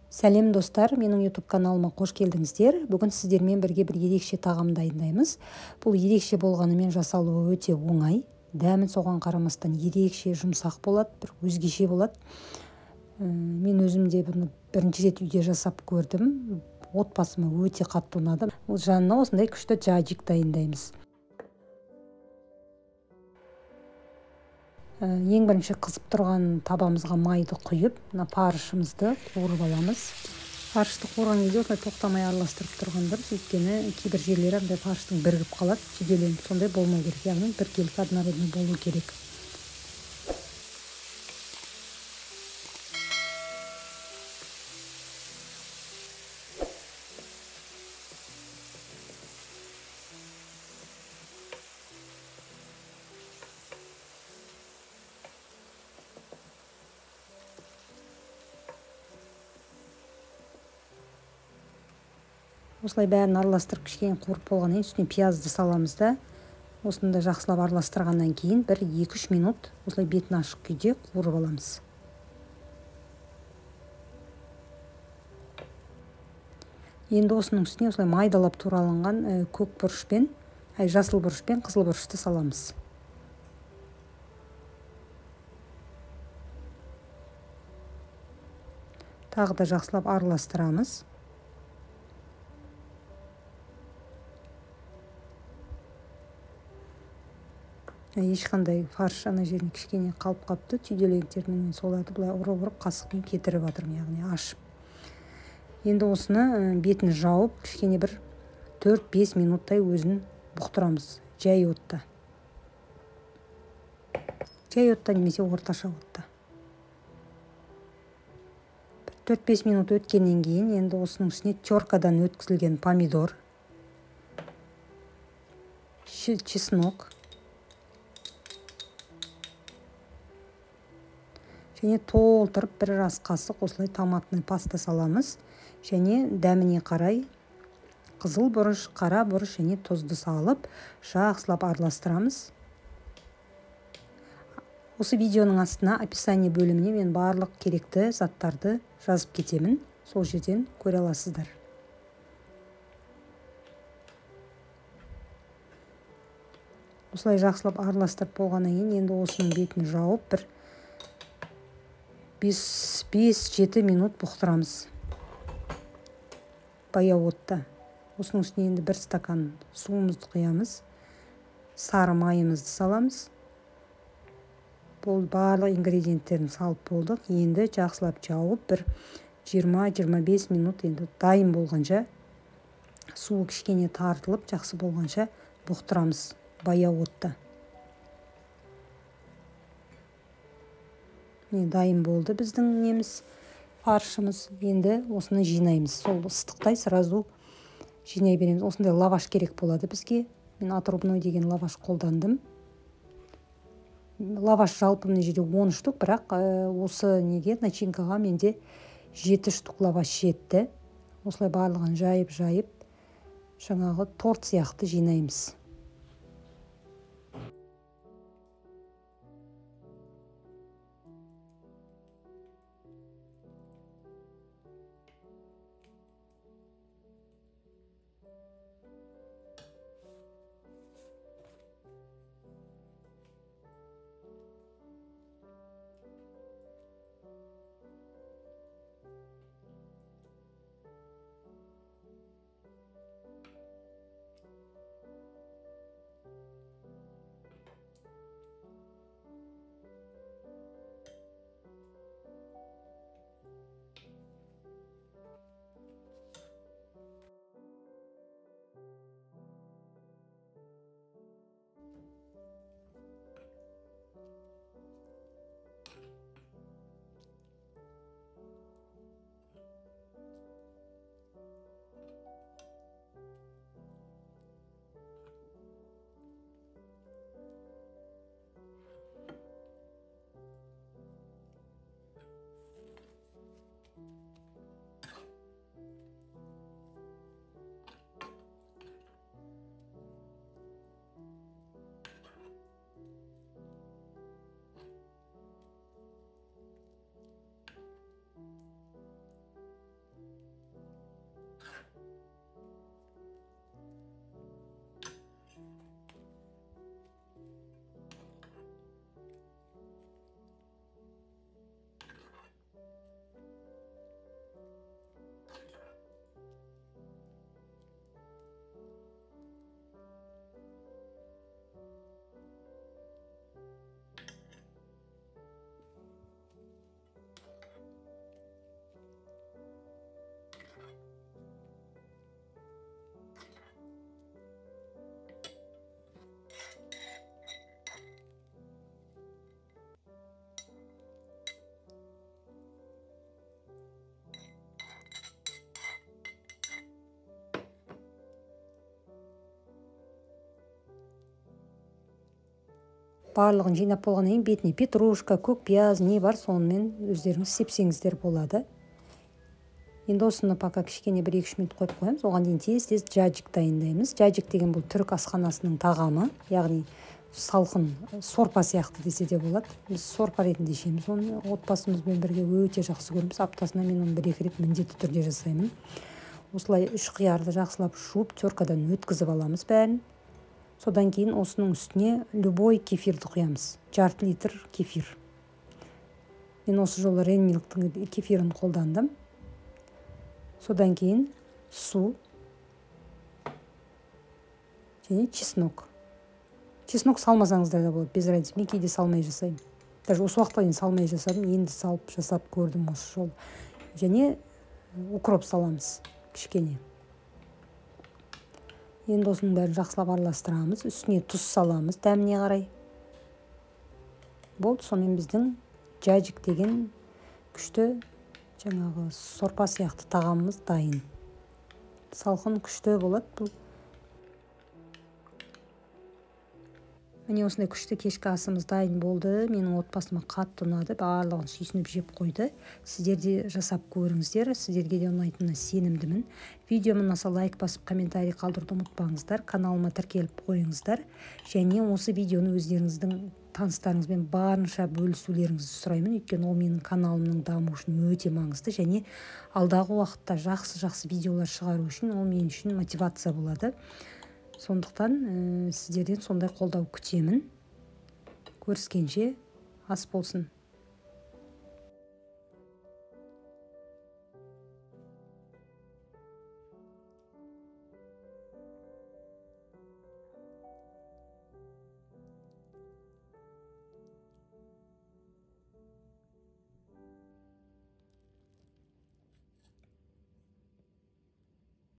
Сәлем достар, менің YouTube каналыма қош келдіңіздер. Бүгін сіздермен бірге бір ерекше тағам дайындаймыз. Бұл ерекше болғанымен жасалуы өте оңай. Дәмі соған қарамастан ерекше жұмсақ болады, бір өзгеше болады. Мен өзім де бұны бірінші рет үйде жасап көрдім. Отбасыма өте қатты ұнады. Жанына осындай күшті джаджик дайындаймыз. Ең бірінші қызып тұрған табамызға майды құйып, фаршымызды қуырып аламыз. Фаршты қуырған кезде осылай тоқтамай араластырып тұрған дұрыс, өйткені кейбір жерлері андай фарштың бірігіп қалады, түйделеніп, сондай болмау керек, яғни біркелкі однородный болу керек. Осылай бәрін араластырып кішкене қуырып болғаннан кейін үстіне пиязды саламыз да, осында жақсылап араластырғаннан кейін 1-2-3 минут осылай бетін ашық күйде қуырып аламыз. Енді осының үстіне осылай майдалап тураланған көк бұрышпен, жасыл бұрышпен қызыл бұрышты саламыз. Тағы да жақсылап араластырамыз. Ешқандай фарш ана жеріне кішкене қалып қапты, түйделермен соларды былай ұрып қасықпен кетіріп жатырмын, яғни ашып. Енді осыны бетін жауып, кішкене бір 4-5 минуттай өзін бұқтырамыз, жай отта. Жай отта немесе орташа отта. 4-5 минут өткеннен кейін енді осының үстіне теркадан өткізілген помидор, чеснок және толтырып бір ас қасық осылай томатный паста саламыз. Және дәміне қарай қызыл бұрыш, қара бұрыш және тұзды салып, жақсылап араластырамыз. Осы видеоның астына описание бөліміне мен барлық керекті заттарды жазып кетемін. Сол жерден көре аласыздар. Осылай жақсылап араластырып болғаннан кейін енді осының бетін жауып бір 5-7 минут бұқтырамыз. Баяу отта. Осының үстіне енді 1 стакан суымызды құямыз. Сары майымызды саламыз. Бұл барлық ингредиенттерін салып болдық. Енді жақсылап жауып бір 20-25 минут енді дайын болғанша, суы кішкене тартылып, жақсы болғанша бұқтырамыз баяу отта. Дайын болды біздің неміз фаршымыз. Енді осыны жинаймыз. Сол ыстықтай сразу жинай береміз. Осындай лаваш керек болады бізге. Мен отрубной деген лаваш қолдандым. Лаваш жалпы мына жерде 10 штук, бірақ осы неге начинкаға менде 7 штук лаваш жетті. Осылай барлығын жайып, жаңағы торт сияқты жинаймыз. барлығын жинап болғаннан кейін бетіне петрушка, көк пияз не бар сонымен өздеріңіз сепсеңіздер болады. Енді осыны пока кішкене 1-2 минут қойып қоямыз. Оған дейін тез джаджик дайындаймыз. Джаджик деген бұл түрік асханасының тағамы, яғни салқын сорпа сияқты десе де болады. Біз сорпа ретінде ішеміз. Оны отбасымызбен бірге өте жақсы көреміз. Аптасына мен оны 1-2 рет міндетті түрде жасаймын. Осылай 3 қиярды жақсылап жуып, теркадан өткізіп аламыз бәрін. Содан кейін осының үстіне любой кефирді құямыз. Жарты литр кефир. Мен осы жолы Ренмилктің кефирін қолдандым. Содан кейін су және чеснок. Чеснок салмасаңыздар да болады, без разницы. Мен кейде салмай жасаймын. Даже осы уақытқа дейін салмай жасадым, енді салып жасап көрдім осы жолы. Және укроп саламыз кішкене. Енді осының бәрін жақсылап араластырамыз. Үстіне тұз саламыз дәміне қарай. Болды, сонымен біздің джаджик деген күшті жаңағы сорпа сияқты тағамымыз дайын. Салқын күшті болады бұл. Міне осындай күшті кешкі асымыз дайын болды. Менің отбасыма қатты ұнады. Барлығын сүйсініп жеп қойды. Сіздер де жасап көріңіздер. Сіздерге де ұнайтынына сенімдімін. Видеома ұнаса лайк басып, комментарий қалдыруды ұмытпаңыздар. Каналыма тіркеліп қойыңыздар. Және осы видеоны өздеріңіздің таныстарыңызбен барынша бөлісулеріңізді сұраймын. Өйткені ол менің каналымның дамуы үшін өте маңызды. Және алдағы уақытта жақсы видеолар шығару үшін ол мен үшін мотивация болады. Сондықтан сіздерден сондай қолдау күтемін. Көріскенше ас болсын.